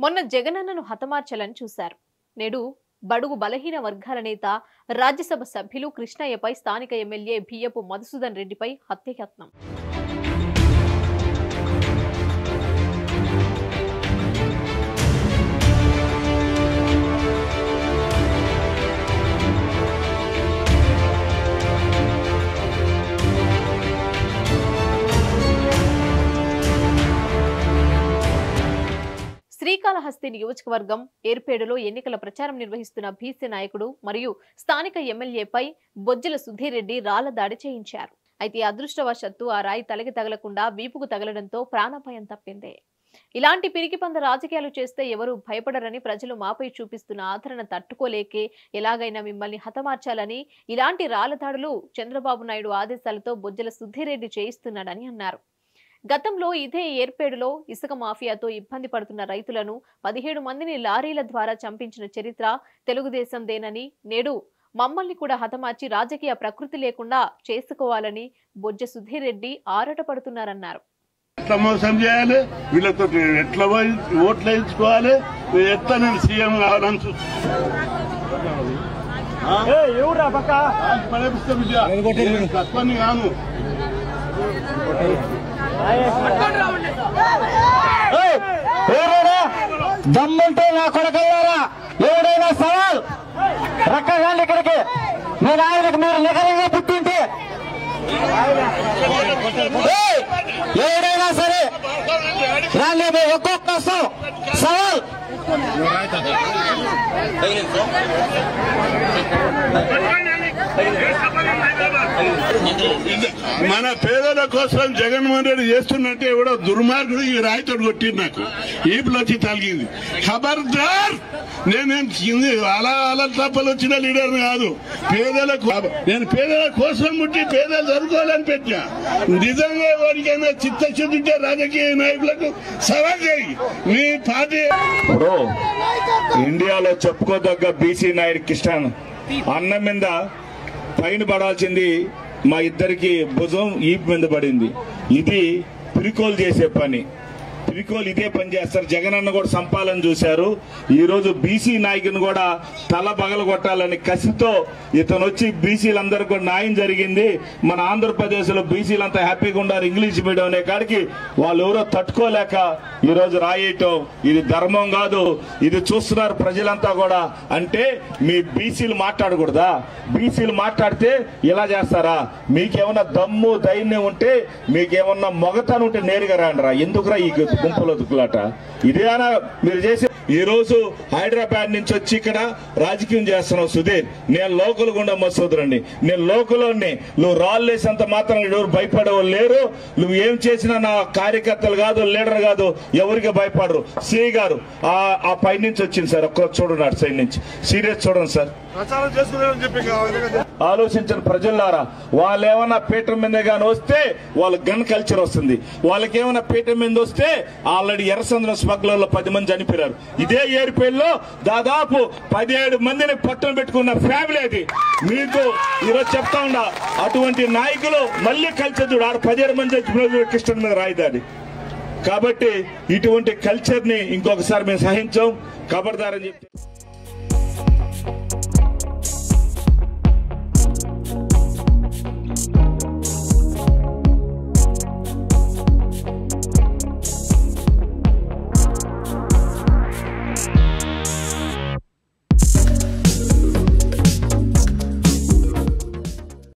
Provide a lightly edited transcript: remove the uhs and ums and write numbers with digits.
మొన్న జగనన్నను హతమార్చాలని చూశారు. నేడు బడుగు బలహీన వర్గాల నేత రాజ్యసభ సభ్యులు కృష్ణయ్యపై స్థానిక ఎమ్మెల్యే బియ్యపు మధుసూదన్ రెడ్డిపై హత్యయత్నం. శ్రీకాళహస్తి నియోజకవర్గం ఏర్పేడులో ఎన్నికల ప్రచారం నిర్వహిస్తున్న బీసీ నాయకుడు మరియు స్థానిక ఎమ్మెల్యేపై బొజ్జల సుధీర్ రెడ్డి రాళ్ల దాడి చేయించారు. అయితే అదృష్టవశాత్తు ఆ రాయి తలకి తగలకుండా వీపుకు తగలడంతో ప్రాణాపాయం తప్పింది. ఇలాంటి పిరికిపంద రాజకీయాలు చేస్తే ఎవరూ భయపడరని ప్రజలు మాపై చూపిస్తున్న ఆదరణ తట్టుకోలేకే ఎలాగైనా మిమ్మల్ని హతమార్చాలని ఇలాంటి రాళ్ల దాడులు చంద్రబాబు నాయుడు ఆదేశాలతో బొజ్జల సుధీర్ రెడ్డి చేయిస్తున్నాడని అన్నారు. గతంలో ఇదే ఏర్పేడులో ఇసుక మాఫియాతో ఇబ్బంది పడుతున్న రైతులను 17 మందిని లారీల ద్వారా చంపించిన చరిత్ర తెలుగుదేశందేనని, నేడు మమ్మల్ని కూడా హతమార్చి రాజకీయ ప్రకృతి లేకుండా చేసుకోవాలని బొజ్జ సుధీర్ రెడ్డి ఆరాటపడుతున్నారన్నారు. ఎట్లా మోసం చేయాలి, వీళ్ళతో ఎట్లా ఓట్లు వేయించుకోవాలి, ఎట్లా నేను సీఎం కావాలని తప్పని కాను. దమ్ముంటే నా కొడకల్లారా ఎవడైనా సవాల్ రక్కగాండి ఇక్కడికి. మీరు ఆయనకు మీరు నిగరంగా పుట్టింటే ఎవడైనా సరే రాండి, ఒక్కొక్క సవాల్. మన పేదల కోసం జగన్మోహన్ రెడ్డి చేస్తున్నట్టే ఎవడో దుర్మార్గుడు ఈ రాయితో కొట్టింది, నాకు ఈపులో వచ్చి తలిగింది. ఖబర్దార్, నేనేం అలా అలా తప్పలు వచ్చిన లీడర్ కాదు. పేదలకు నేను పేదల కోసం ముట్టి పేదలు చదువుకోవాలని పెట్టినా. నిజంగా ఎవరికైనా చిత్తశుద్ధి ఉంటే రాజకీయ నాయకులకు సవాల్ చేయి. మీ పార్టీ ఇండియాలో చెప్పుకోదగ్గ బీసీ నాయుడు కిషన్ అన్నం మీద పైన పడాల్సింది మా ఇద్దరికి భుజం ఈపు మీద పడింది. ఇది పిరికోలు చేసే పని. పిరికోలు ఇదే పని చేస్తారు. జగన్ అన్న కూడా సంపాలని చూశారు. ఈ రోజు బీసీ నాయకుని కూడా తల పగల కొట్టాలని కసితో ఇతను వచ్చి బీసీలందరికీ కూడా న్యాయం జరిగింది. మన ఆంధ్రప్రదేశ్ లో బీసీలంతా హ్యాపీగా ఉన్నారు. ఇంగ్లీష్ మీడియం అనే కాడికి వాళ్ళు ఎవరో తట్టుకోలేక ఈ రోజు రాయటం ఇది ధర్మం కాదు. ఇది చూస్తున్నారు ప్రజలంతా కూడా. అంటే మీ బీసీలు మాట్లాడకూడదా? బీసీలు మాట్లాడితే ఇలా చేస్తారా? మీకేమన్నా దమ్ము ధైర్యం ఉంటే, మీకేమన్నా మొగతనం ఉంటే నేరుగా రాండిరా. ఎందుకురా ఈ గుంపులో దుక్కులాట? ఇదేనా మీరు చేసే? ఈ రోజు హైదరాబాద్ నుంచి వచ్చి ఇక్కడ రాజకీయం చేస్తున్నావు సుధీర్. నేను లోకల్ గుండా మసూదరండి, నేను లోకల్ని. నువ్వు రాళ్ళు వేసేంత మాత్రం ఎవరు భయపడేవాళ్ళు లేరు. నువ్వు ఏం చేసినా నా కార్యకర్తలు కాదు, లీడర్ కాదు, ఎవరికి భయపడరు. సిఐ గారు ఆ పై నుంచి వచ్చింది సార్, ఒక్క చూడండి అటు సైడ్ నుంచి. సీరియస్ చూడండి సార్. ఆలోచించిన ప్రజలారా, వాళ్ళు ఏమన్నా పీఠం మీద గాని వస్తే వాళ్ళ గన్ కల్చర్ వస్తుంది. వాళ్ళకి ఏమైనా పీఠం మీద వస్తే ఆల్రెడీ ఎర్రసంద్రం స్మగ్లర్లో 10 మంది చనిపోయారు. ఇదే ఏర్పేరులో దాదాపు 17 మందిని పట్టున పెట్టుకున్న ఫ్యామిలీ అది. మీకు ఈరోజు చెప్తా ఉండా, అటువంటి నాయకులు మళ్ళీ కల్చర్ చూడు. 17 మంది చచ్చిపోయిన కృష్ణ మీద రాయిదాది. కాబట్టి ఇటువంటి కల్చర్ ని ఇంకొకసారి మేము సహించాం. ఖబర్దారని చెప్తే